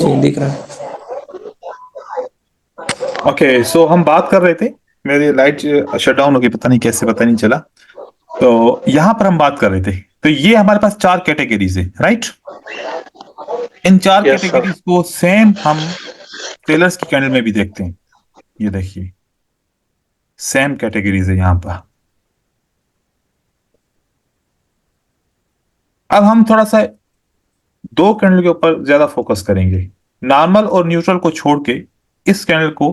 जी दिख रहा है। ओके, सो हम बात कर रहे थे। मेरी लाइट शट डाउन होगी, पता नहीं कैसे, पता नहीं चला। तो यहाँ पर हम बात कर रहे थे। तो ये हमारे पास चार कैटेगरीज है, राइट। इन चार यस सर। कैटेगरीज को सेम हम टेलर्स की कैंडल में भी देखते हैं। ये देखिए, सेम कैटेगरीज है यहाँ पर। अब हम थोड़ा सा दो कैंडल के ऊपर ज्यादा फोकस करेंगे। नॉर्मल और न्यूट्रल को छोड़ के इस कैंडल को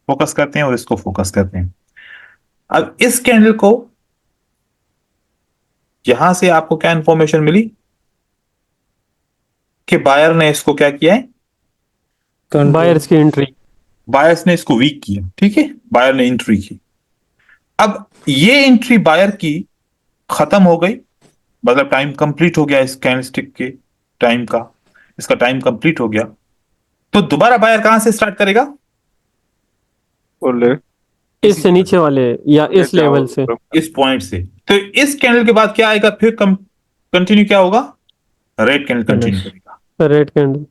फोकस करते हैं और इसको फोकस करते हैं। अब इस कैंडल को, यहां से आपको क्या इंफॉर्मेशन मिली कि बायर ने इसको क्या किया है, कंट्रोल। बायर्स की एंट्री। बायर्स ने इसको वीक किया, ठीक है, बायर ने एंट्री की। अब ये एंट्री बायर की खत्म हो गई, मतलब टाइम कंप्लीट हो गया इस कैंडलस्टिक के टाइम का, इसका टाइम कंप्लीट हो गया। तो दोबारा बायर कहां से स्टार्ट करेगा? बोले इसी इससे जगह नीचे वाले या इस लेवल से। से, इस पॉइंट से। तो इस कैंडल के बाद क्या आएगा फिर? कंटिन्यू क्या होगा? Red candle continue finish. करेगा। Red candle.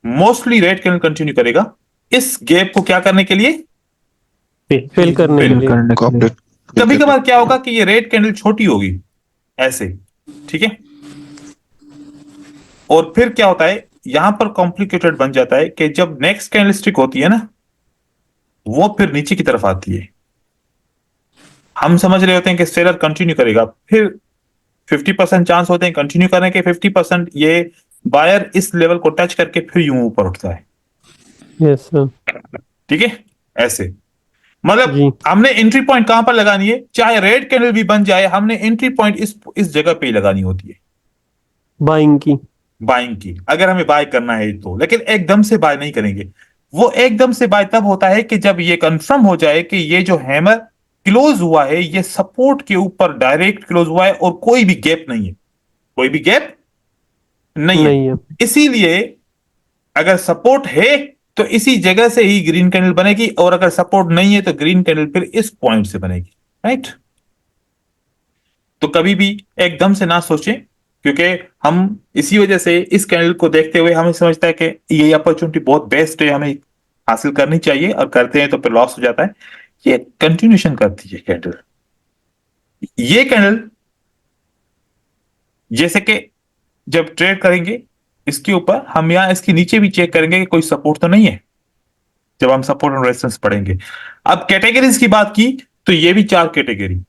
Mostly red candle continue करेगा इस गैप को क्या करने के लिए? फिल करने के फिल लिए। करने के लिए। कभी कभार क्या होगा कि ये रेड कैंडल छोटी होगी ऐसे, ठीक है। और फिर क्या होता है, यहां पर कॉम्प्लिकेटेड बन जाता है कि जब नेक्स्ट कैंडलस्टिक होती है ना, वो फिर नीचे की तरफ आती है। हम समझ रहे होते हैं कि सेलर कंटिन्यू करेगा, फिर 50% चांस होते हैं कंटिन्यू करने के, 50% ये बायर इस लेवल को टच करके फिर यूं ऊपर उठता है, यस सर। ठीक है। ऐसे मतलब जी। हमने एंट्री पॉइंट कहां पर लगानी है? चाहे रेड कैंडल भी बन जाए, हमने एंट्री पॉइंट इस जगह पे ही लगानी होती है, बाइंग की। बाइंग की, अगर हमें बाय करना है तो। लेकिन एकदम से बाय नहीं करेंगे। वो एकदम से बाय तब होता है कि जब ये कंफर्म हो जाए कि ये जो हैमर क्लोज हुआ है, ये सपोर्ट के ऊपर डायरेक्ट क्लोज हुआ है और कोई भी गैप नहीं है, कोई भी गैप नहीं है। नहीं है। इसीलिए अगर सपोर्ट है तो इसी जगह से ही ग्रीन कैंडल बनेगी, और अगर सपोर्ट नहीं है तो ग्रीन कैंडल फिर इस पॉइंट से बनेगी, राइट। तो कभी भी एकदम से ना सोचें, क्योंकि हम इसी वजह से इस कैंडल को देखते हुए हमें समझता है कि ये अपॉर्चुनिटी बहुत बेस्ट है, हमें हासिल करनी चाहिए, और करते हैं तो फिर लॉस हो जाता है। ये कंटिन्यूशन करती है कैंडल। ये कैंडल जैसे कि जब ट्रेड करेंगे इसके ऊपर, हम यहां इसके नीचे भी चेक करेंगे कि कोई सपोर्ट तो नहीं है, जब हम सपोर्ट और रेजिस्टेंस पढ़ेंगे। अब कैटेगरीज की बात की तो ये भी चार कैटेगरी,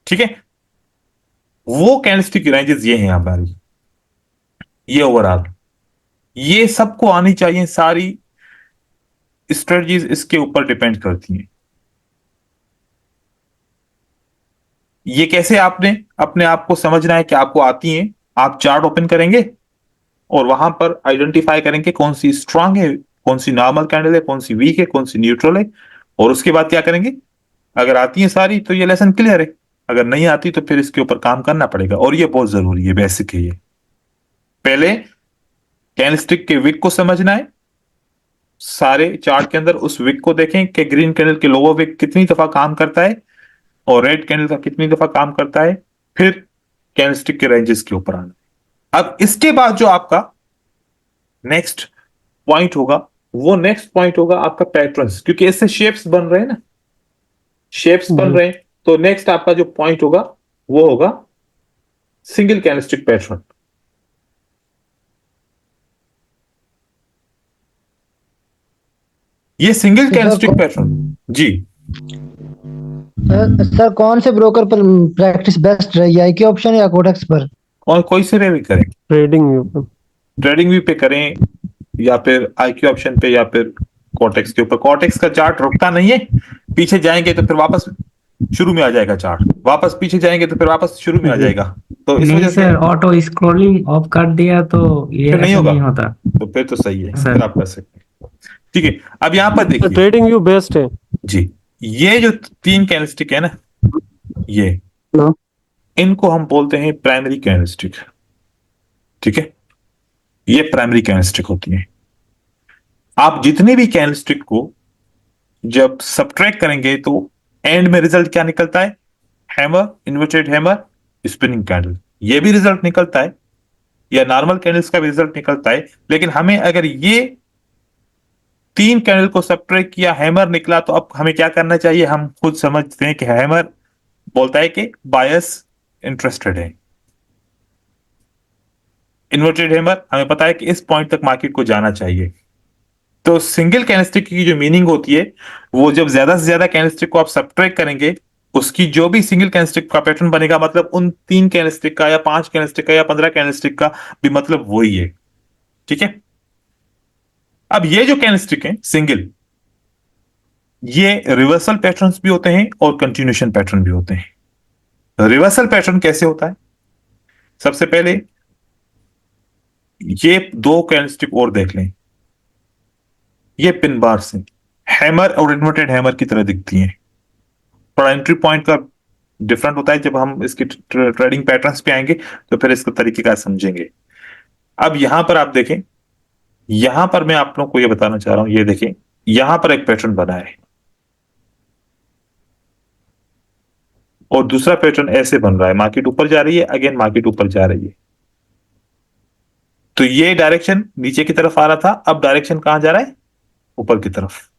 ठीक है। वो कैंडलस्टिक रेंजेस ये हैं हमारी, ये ओवरऑल, ये सबको आनी चाहिए। सारी स्ट्रेटजीज इसके ऊपर डिपेंड करती हैं। ये कैसे आपने अपने आप को समझना है कि आपको आती हैं? आप चार्ट ओपन करेंगे और वहां पर आइडेंटिफाई करेंगे कौन सी स्ट्रांग है, कौन सी नॉर्मल कैंडल है, कौन सी वीक है, कौन सी न्यूट्रल है। और उसके बाद क्या करेंगे? अगर आती है सारी तो ये लेसन क्लियर है, अगर नहीं आती तो फिर इसके ऊपर काम करना पड़ेगा, और ये बहुत जरूरी है, बेसिक है ये। पहले कैंडलस्टिक के विक को समझना है, सारे चार्ट के अंदर उस विक को देखें कि ग्रीन कैंडल के लोअर विक कितनी दफा काम करता है और रेड कैंडल का कितनी दफा काम करता है। फिर कैंडलस्टिक के रेंजेस के ऊपर आना। अब इसके बाद जो आपका नेक्स्ट पॉइंट होगा, वो नेक्स्ट पॉइंट होगा आपका पैटर्न्स, क्योंकि इससे शेप्स बन रहे हैं ना, शेप्स बन जी। रहे हैं। तो नेक्स्ट आपका जो पॉइंट होगा वो होगा सिंगल कैंडलस्टिक पैटर्न। ये सिंगल तो सर कैंडलस्टिक पैटर्न, जी। सर कौन से ब्रोकर पर प्रैक्टिस बेस्ट रही, आई क्यू ऑप्शन या कोडेक्स पर? और कोई से भी करें, ट्रेडिंग व्यू पे। ट्रेडिंग व्यू पे करें या फिर आईक्यू ऑप्शन पे या फिर कॉटेक्स के ऊपर। कॉटेक्स का चार्ट रुकता नहीं है, पीछे जाएंगे तो फिर वापस शुरू में आ जाएगा चार्ट, वापस पीछे जाएंगे तो फिर वापस शुरू में आ जी। जाएगा। तो इस नहीं वजह से सर, ऑटो स्क्रॉलिंग ऑफ कर दिया तो ये फिर नहीं ऐसा होगा, नहीं होता। तो फिर तो सही है, फिर सर आप कर सकते हैं। ठीक है, अब यहां पर तो देखिए ट्रेडिंग व्यू बेस्ट है। जी, ये जो तीन कैंडलस्टिक है ना, ये हाँ। इनको हम बोलते हैं प्राइमरी कैंडलस्टिक, ठीक है। ये प्राइमरी कैंडलस्टिक होती है। आप जितने भी कैंडलस्टिक को जब सब्ट्रैक्ट करेंगे तो एंड में रिजल्ट क्या निकलता है? Hammer, inverted hammer, spinning candle, ये भी रिजल्ट निकलता है। या नॉर्मल कैंडल्स का भी रिजल्ट निकलता है, लेकिन हमें अगर ये 3 कैंडल को सब्ट्रैक्ट किया, हैमर निकला, तो अब हमें क्या करना चाहिए? हम खुद समझते हैं कि हैमर बोलता है कि बायस इंटरेस्टेड है। इन्वर्टेड हैमर हमें पता है कि इस पॉइंट तक मार्केट को जाना चाहिए। तो सिंगल कैंडलस्टिक की जो मीनिंग होती है, वो जब ज्यादा से ज्यादा कैंडलस्टिक को आप सब्ट्रैक्ट करेंगे, उसकी जो भी सिंगल कैंडलस्टिक का पैटर्न बनेगा, मतलब उन 3 कैंडलस्टिक का या 5 कैंडलस्टिक का या 15 कैंडलस्टिक का भी मतलब वही है। ठीक है। अब ये जो कैंडलस्टिक है सिंगल, ये रिवर्सल पैटर्न्स भी होते हैं और कंटिन्यूएशन पैटर्न भी होते हैं। रिवर्सल पैटर्न कैसे होता है? सबसे पहले ये 2 कैंडलस्टिक और देख लें, ये पिन बार से हैमर और इन्वर्टेड हैमर की तरह दिखती हैं। थोड़ा एंट्री पॉइंट का डिफरेंट होता है, जब हम इसकी ट्रेडिंग पैटर्न्स पे आएंगे तो फिर इसका तरीकेकार समझेंगे। अब यहां पर आप देखें, यहां पर मैं आप लोगों को ये बताना चाह रहा हूं, ये देखें, यहां पर एक पैटर्न बना है और दूसरा पैटर्न ऐसे बन रहा है, मार्केट ऊपर जा रही है, अगेन मार्केट ऊपर जा रही है। तो ये डायरेक्शन नीचे की तरफ आ रहा था, अब डायरेक्शन कहां जा रहा है? ऊपर की तरफ।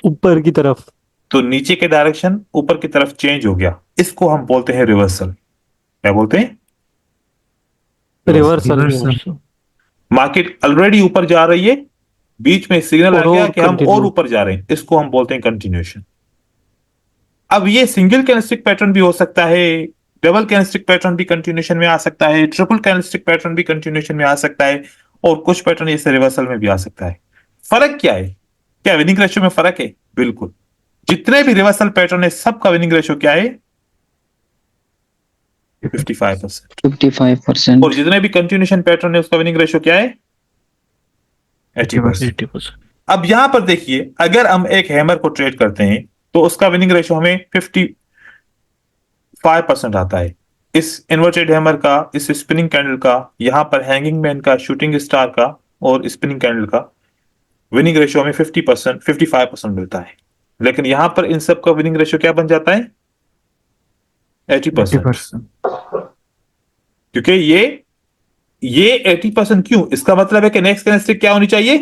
ऊपर की तरफ। तो नीचे के डायरेक्शन ऊपर की तरफ चेंज हो गया, इसको हम बोलते हैं रिवर्सल। क्या बोलते हैं? रिवर्सल। मार्केट ऑलरेडी ऊपर जा रही है, बीच में सिग्नल आ और गया कि हम continue। और ऊपर जा रहे हैं, इसको हम बोलते हैं कंटिन्यूएशन। अब ये सिंगल कैंडलस्टिक पैटर्न भी हो सकता है, डबल कैंडलस्टिक पैटर्न भी कंटिन्यूएशन में आ सकता है, ट्रिपल कैंडलस्टिक पैटर्न भी कंटिन्यूएशन में आ सकता है, और कुछ पैटर्न इसे रिवर्सल में भी आ सकता है। फर्क क्या है? क्या विनिंग रेशियो में फर्क है? बिल्कुल। जितने भी रिवर्सल पैटर्न है, सबका विनिंग रेशियो क्या है? 55%। 55%। और जितने भी कंटिन्यूएशन पैटर्न है, उसका विनिंग रेशियो क्या है? 80%। 80%। अब यहां पर देखिए, अगर हम एक हैमर को ट्रेड करते हैं तो उसका विनिंग रेशियो हमें 55% आता है। इस इन्वर्टेड हैमर का, इस स्पिनिंग कैंडल का, यहां पर हैंगिंग मैन का, शूटिंग स्टार का और स्पिनिंग कैंडल का विनिंग रेशियो हमें 50%, 55% मिलता है। लेकिन यहां पर इन सब का विनिंग रेशियो क्या बन जाता है? 80%। क्योंकि ये 80% क्यों? इसका मतलब है कि नेक्स्ट कैंडलस्टिक क्या होनी चाहिए?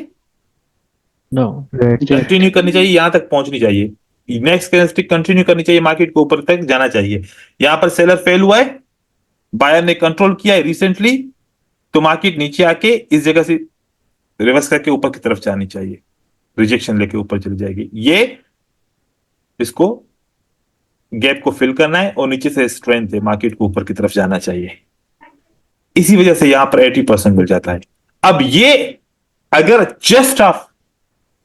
कंटिन्यू करनी चाहिए, यहां तक पहुंचनी चाहिए। नेक्स्ट कैंडलस्टिक कंटिन्यू करनी चाहिए, मार्केट को ऊपर तक जाना चाहिए। यहां पर सेलर फेल हुआ है, बायर ने कंट्रोल किया है रिसेंटली, तो मार्केट नीचे आके इस जगह से रिवर्स करके ऊपर की तरफ जानी चाहिए, रिजेक्शन लेके ऊपर चली जाएगी। ये इसको गैप को फिल करना है और नीचे से स्ट्रेंथ है, मार्केट को ऊपर की तरफ जाना चाहिए। इसी वजह से यहां पर 80% मिल जाता है। अब ये अगर जस्ट ऑफ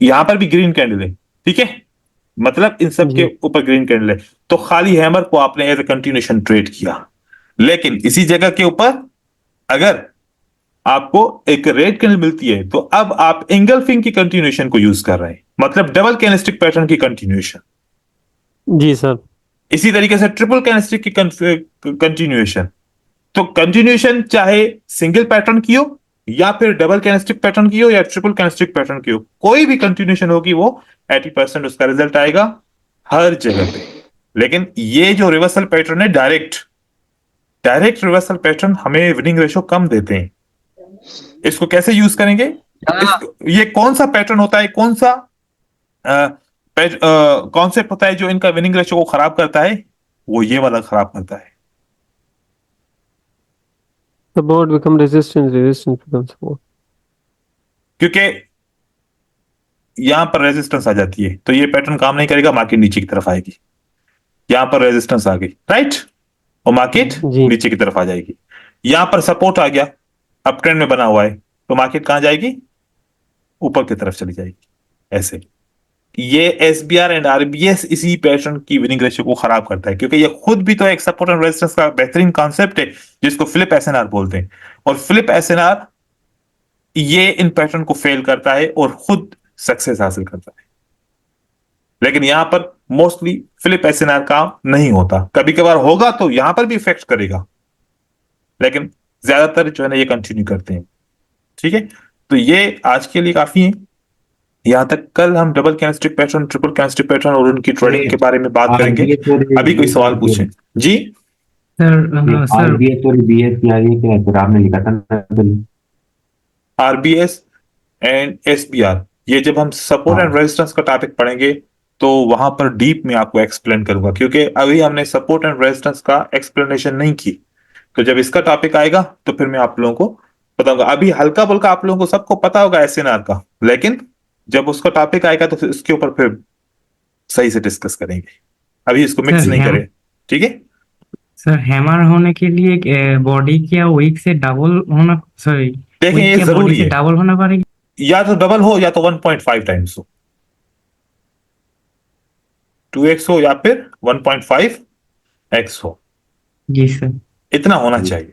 यहां पर भी ग्रीन कैंडल है, ठीक है, मतलब इन सब के ऊपर ग्रीन कैंडल है, तो खाली हैमर को आपने एज ए कंटिन्यूएशन ट्रेड किया। लेकिन इसी जगह के ऊपर अगर आपको एक रेड कैंडल मिलती है, तो अब आप एंगल्फिंग की कंटिन्यूएशन को यूज कर रहे हैं, मतलब डबल कैंडलस्टिक पैटर्न की कंटिन्यूएशन। जी सर। इसी तरीके से ट्रिपल कैंडलस्टिक की कंटिन्यूएशन। तो कंटिन्यूएशन चाहे सिंगल पैटर्न की हो, या फिर डबल कैंडलस्टिक पैटर्न की हो, या ट्रिपल कैंडलस्टिक पैटर्न की हो, कोई भी कंटिन्यूएशन होगी वो 80% उसका रिजल्ट आएगा हर जगह पे। लेकिन ये जो रिवर्सल पैटर्न है, डायरेक्ट रिवर्सल पैटर्न हमें विनिंग रेशियो कम देते हैं। इसको कैसे यूज करेंगे? ये कौन सा पैटर्न होता है, कौन सा कॉन्सेप्ट होता है जो इनका विनिंग रेशियो को खराब करता है? वो ये वाला खराब करता है। Support become resistance, resistance become support। क्योंकि यहां पर रेजिस्टेंस आ जाती है, तो ये पैटर्न काम नहीं करेगा, मार्केट नीचे की तरफ आएगी। यहां पर रेजिस्टेंस आ गई, राइट, और मार्केट नीचे की तरफ आ जाएगी। यहां पर सपोर्ट आ गया, अप ट्रेंड में बना हुआ है, तो मार्केट कहां जाएगी? ऊपर की तरफ चली जाएगी। ऐसे ये एसबीआर एंड आरबीएस इसी पैटर्न की विनिंग रेशियो को खराब करता है, क्योंकि ये खुद भी तो एक सपोर्ट एंड रेजिस्टेंस का बेहतरीन कॉन्सेप्ट है, जिसको फ्लिप एसएनआर बोलते हैं। और फ्लिप एसएनआर ये इन पैटर्न को फेल करता है और खुद सक्सेस हासिल करता है। लेकिन यहां पर मोस्टली फ्लिप एसएनआर काम नहीं होता, कभी कभार होगा तो यहां पर भी इफेक्ट करेगा, लेकिन ज्यादातर जो है ना ये कंटिन्यू करते हैं। ठीक है, तो ये आज के लिए काफी है। यहां तक कल हम double candlestick pattern, triple candlestick pattern और उनकी ट्रेडिंग के बारे में बात करेंगे। अभी कोई सवाल पूछें जी। सर आरबीएस और बीएस की आगे क्या है? फिर आपने लिखा था ना RBS एंड SBR। ये जब हम सपोर्ट एंड रेजिस्टेंस का टॉपिक पढ़ेंगे तो वहां पर डीप में आपको एक्सप्लेन करूंगा, क्योंकि अभी हमने सपोर्ट एंड रेजिस्टेंस का एक्सप्लेनेशन नहीं की। तो जब इसका टॉपिक आएगा तो फिर मैं आप लोगों को बताऊंगा। अभी हल्का फुल्का आप लोगों को सबको पता होगा SNR का, लेकिन जब उसका टॉपिक आएगा तो फिर उसके ऊपर फिर सही से डिस्कस करेंगे। अभी इसको मिक्स सर, नहीं करें, ठीक है? सर हैमर होने के लिए बॉडी क्या वीक से डबल होना, सॉरी, देखिए ये वीक क्या बॉडी जरूरी से है, डबल होना पड़ेगी? या तो डबल हो या तो 1.5 टाइम्स हो, 2x हो या फिर 1.5x हो, जी सर। इतना होना चाहिए।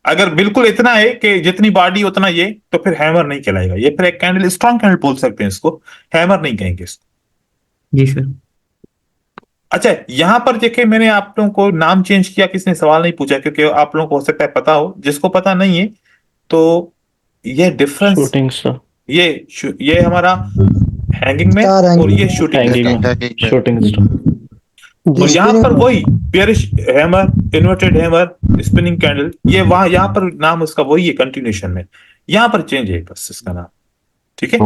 अगर बिल्कुल इतना है कि जितनी बॉडी उतना ये, तो फिर हैमर नहीं कहलाएगा। ये फिर एक कैंडल, स्ट्रॉन्ग कैंडल बोल सकते हैं इसको, हैमर नहीं कहेंगे इसको। जी सर। अच्छा, यहां पर देखिए मैंने आप लोगों को नाम चेंज किया, किसने सवाल नहीं पूछा, क्योंकि आप लोगों को हो सकता है पता हो, जिसको पता नहीं है तो ये डिफरेंस, शूटिंग स्टार, ये हमारा हैंगिंग में Star hanging और ये में। शूटिंग हैंगिंग में। में, शूटिंग स्टार। और यहाँ Spinning पर में। वही bearish hammer, inverted hammer, spinning candle, ये वहां यहाँ पर नाम उसका वही है कंटिन्यूएशन में, यहाँ पर चेंज है बस इसका नाम, ठीक है?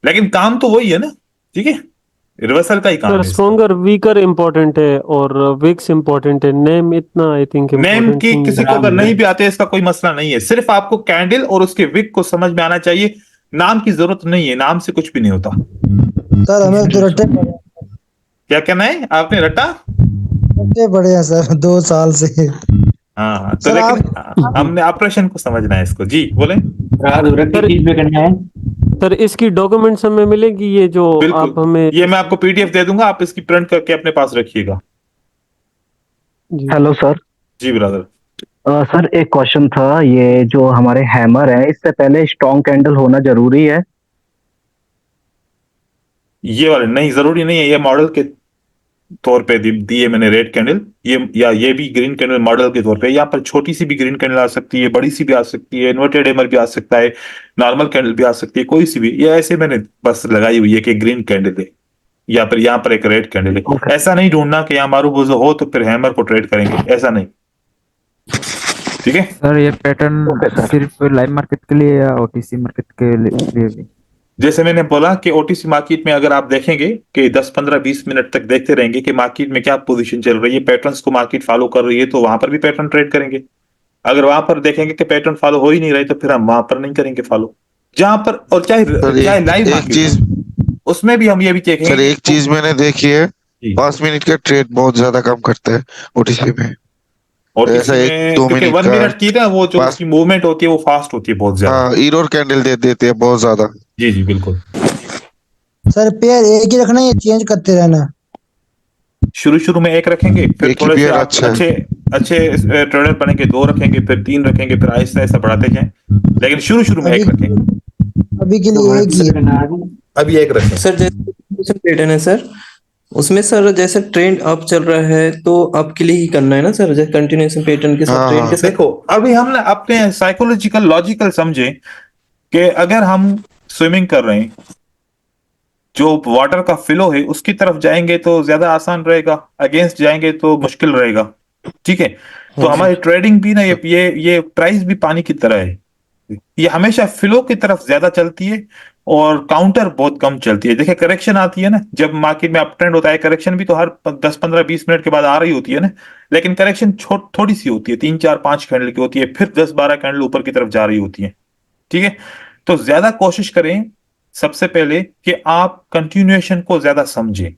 लेकिन काम तो वही है ना, ठीक है? रिवर्सल का ही काम सर है इसका। स्ट्रॉन्गर वीकर इम्पोर्टेंट है और वीक्स इम्पोर्टेंट है, नेम इतना आई थिंक नेम इम्पोर्टेंट की नहीं किसी है। को अगर नहीं भी आते इसका कोई मसला नहीं है, सिर्फ आपको कैंडल और उसके विक को समझ में आना चाहिए। नाम की जरूरत नहीं है, नाम से कुछ भी नहीं होता। सर हमें तो रट्टे क्या कहना है आपने? रटा? पड़े हैं सर 2 साल से। हाँ, तो सर, लेकिन हमने ऑपरेशन को समझना है इसको। जी बोले। सर इसकी डॉक्यूमेंट्स हमें मिलेगी, ये जो आप बिल्कुल, हमें ये मैं आपको PDF दे दूंगा, आप इसकी प्रिंट करके अपने पास रखिएगा। जी। Hello sir. जी ब्रदर। सर एक क्वेश्चन था, ये जो हमारे हैमर है इससे पहले स्ट्रॉन्ग कैंडल होना जरूरी है? ये वाले नहीं, जरूरी नहीं है, ये मॉडल के तौर पे दिए मैंने रेड कैंडल, ये भी ग्रीन कैंडल मॉडल के तौर पे। यहाँ पर छोटी सी भी ग्रीन कैंडल आ सकती है, बड़ी सी भी आ सकती है, इन्वर्टेड हैमर भी आ सकता है, नॉर्मल कैंडल भी आ सकती है, कोई सी भी। ये ऐसे मैंने बस लगाई हुई है कि ग्रीन कैंडल है या फिर यहाँ पर एक रेड कैंडल है। Okay. ऐसा नहीं ढूंढना कि यहाँ मारू बोझो हो तो फिर हैमर को ट्रेड करेंगे, ऐसा नहीं, ठीक है? सर ये पैटर्न Okay, sir. सिर्फ लाइव मार्केट के लिए या OTC मार्केट के लिए भी? जैसे मैंने बोला कि OTC मार्केट में अगर आप देखेंगे कि 10 15 20 मिनट तक देखते रहेंगे कि मार्केट में क्या पोजीशन चल रही है, पैटर्न्स को मार्केट फॉलो कर रही है, तो वहां पर भी पैटर्न ट्रेड करेंगे। अगर वहां पर देखेंगे कि पैटर्न फॉलो हो ही नहीं रहे तो फिर हम वहां पर नहीं करेंगे फॉलो। जहां पर, और चाहे लाइव एक मार्केट चीज उसमें भी हम ये भी देखेंगे। सर, एक चीज मैंने देखी है, जी। 5 मिनट का ट्रेड बहुत ज्यादा कम करते हैं OTC में। और ऐसा किसी एक में 2 क्योंकि मिनट 1 का मिनट की ना वो जो पास- उसकी मूवमेंट होती है वो फास्ट होती है बहुत ज्यादा। हाँ, इरोर कैंडल देते हैं बहुत ज्यादा। जी जी बिल्कुल। सर पेयर एक ही रखना या चेंज करते रहना? शुरू में एक रखेंगे, फिर एक ही थोड़े से पेयर आप अच्छा है। अच्छे ट्रेडर बनेंगे, 2 रखेंगे, फिर 3 रखेंगे, फिर आहिस्ता आहिस्ता बढ़ाते जाएं, लेकिन शुरू में एक रखेंगे। अभी के लिए एक ही है। अभी एक रखें। सर जैसे पैटर्न है सर, उसमें सर जैसे ट्रेंड अप चल रहा है तो अप के लिए ही करना है ना सर, जैसे कंटिन्यूएशन पैटर्न के साथ हाँ, ट्रेंड के साथ। देखो अभी हम ना अपने साइकोलॉजिकल लॉजिकल समझे कि अगर हम स्विमिंग कर रहे हैं, जो वाटर का फ्लो है उसकी तरफ जाएंगे तो ज्यादा आसान रहेगा, अगेंस्ट जाएंगे तो मुश्किल रहेगा, ठीक है? तो हाँ, हमारी ट्रेडिंग भी ना ये प्राइस भी पानी की तरह है, ये हमेशा फ्लो की तरफ ज्यादा चलती है और काउंटर बहुत कम चलती है। देखिए करेक्शन आती है ना, जब मार्केट में अप ट्रेंड होता है, करेक्शन भी तो हर 10 15 20 मिनट के बाद आ रही होती है ना, लेकिन करेक्शन थोड़ी सी होती है, 3 4 5 कैंडल की होती है, फिर 10 12 कैंडल ऊपर की तरफ जा रही होती है, ठीक है? तो ज्यादा कोशिश करें सबसे पहले कि आप कंटिन्यूएशन को ज्यादा समझें,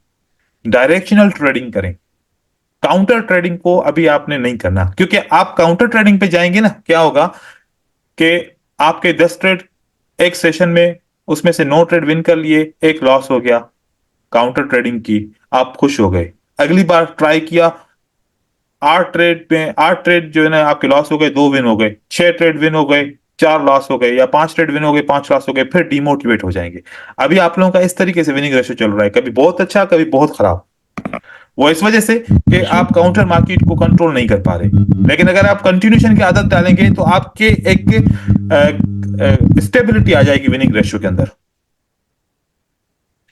डायरेक्शनल ट्रेडिंग करें। काउंटर ट्रेडिंग को अभी आपने नहीं करना, क्योंकि आप काउंटर ट्रेडिंग पे जाएंगे ना, क्या होगा कि आपके 10 ट्रेड एक सेशन में, उसमें से 9 ट्रेड विन कर लिए, 1 लॉस हो गया, काउंटर ट्रेडिंग की, आप खुश हो गए। अगली बार ट्राई किया, 8 ट्रेड जो है ना आपके लॉस हो गए, 2 विन हो गए, 6 ट्रेड विन हो गए, 4 लॉस हो गए, या 5 ट्रेड विन हो गए, 5 लॉस हो गए, फिर डिमोटिवेट हो जाएंगे। अभी आप लोगों का इस तरीके से विनिंग रेशियो चल रहा है, कभी बहुत अच्छा कभी बहुत खराब। वो इस वजह से कि आप काउंटर मार्केट को कंट्रोल नहीं कर पा रहे। लेकिन अगर आप कंटिन्यूएशन की आदत डालेंगे तो आपके एक स्टेबिलिटी आ जाएगी विनिंग रेशियो के अंदर,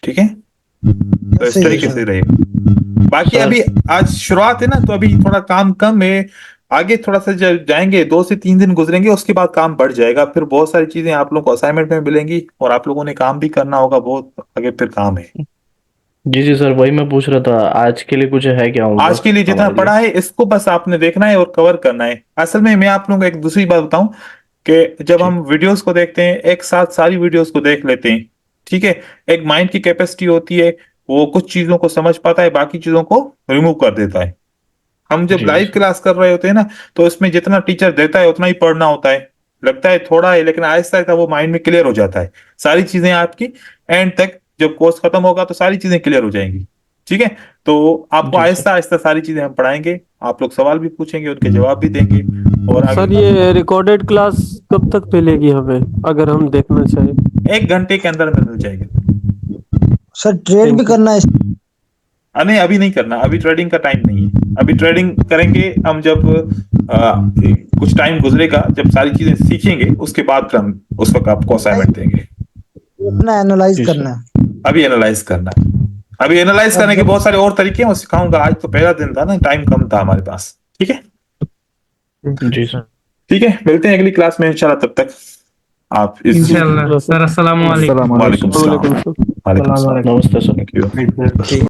ठीक है? तो इस सही है तरीके सर। से रहेगा। बाकी अभी आज शुरुआत है ना, तो अभी थोड़ा काम कम है, आगे थोड़ा सा जब जाएंगे 2 से 3 दिन गुजरेंगे उसके बाद काम बढ़ जाएगा, फिर बहुत सारी चीजें आप लोगों को असाइनमेंट में मिलेंगी और आप लोगों ने काम भी करना होगा, बहुत आगे फिर काम है। जी जी सर, वही मैं पूछ रहा था, आज के लिए कुछ है क्या होमवर्क आज के लिए जितना हमारे पढ़ा है इसको बस आपने देखना है और कवर करना है। असल में मैं आप लोगों को एक दूसरी बात बताऊं कि जब हम वीडियोस को देखते हैं एक साथ सारी वीडियोस को देख लेते हैं, ठीक है, एक माइंड की कैपेसिटी होती है, वो कुछ चीजों को समझ पाता है, बाकी चीजों को रिमूव कर देता है। हम जब जी, लाइव जी। क्लास कर रहे होते हैं ना, तो इसमें जितना टीचर देता है उतना ही पढ़ना होता है, लगता है थोड़ा है लेकिन आहिस्ता आहिस्ता वो माइंड में क्लियर हो जाता है सारी चीजें आपकी। एंड तक जब कोर्स खत्म होगा तो सारी चीजें क्लियर हो जाएंगी, ठीक है। तो आपको जी, सर। आहिस्ता आहिस्ता सारी चीजें हम पढ़ाएंगे, आप लोग सवाल भी पूछेंगे, उनके जवाब भी देंगे और सर आगे ये रिकॉर्डेड क्लास कब तक मिलेगी हमें अगर हम देखना चाहें? 1 घंटे के अंदर में मिल जाएगी। सर ट्रेड भी करना है नहीं अभी नहीं करना, अभी ट्रेडिंग का टाइम नहीं है, अभी ट्रेडिंग करेंगे हम जब कुछ टाइम गुजरेगा, जब सारी चीजें सीखेंगे उसके बाद फिर हम उस वक्त आपको असाइनमेंट देंगे। अपना एनालाइज जी, करना है। अभी एनालाइज करना है, अभी एनालाइज करने के बहुत सारे और तरीके हैं वो सिखाऊंगा। आज तो पहला दिन था ना, टाइम कम था हमारे पास, ठीक है। जी सर। ठीक है, मिलते हैं अगली क्लास में इंशाल्लाह, तब तक आप इस इंशाल्लाह सर, अस्सलाम वालेकुम। वालेकुम सलाम। वालेकुम सलाम। वालेकुम सलाम। नमस्ते सर। Thank you.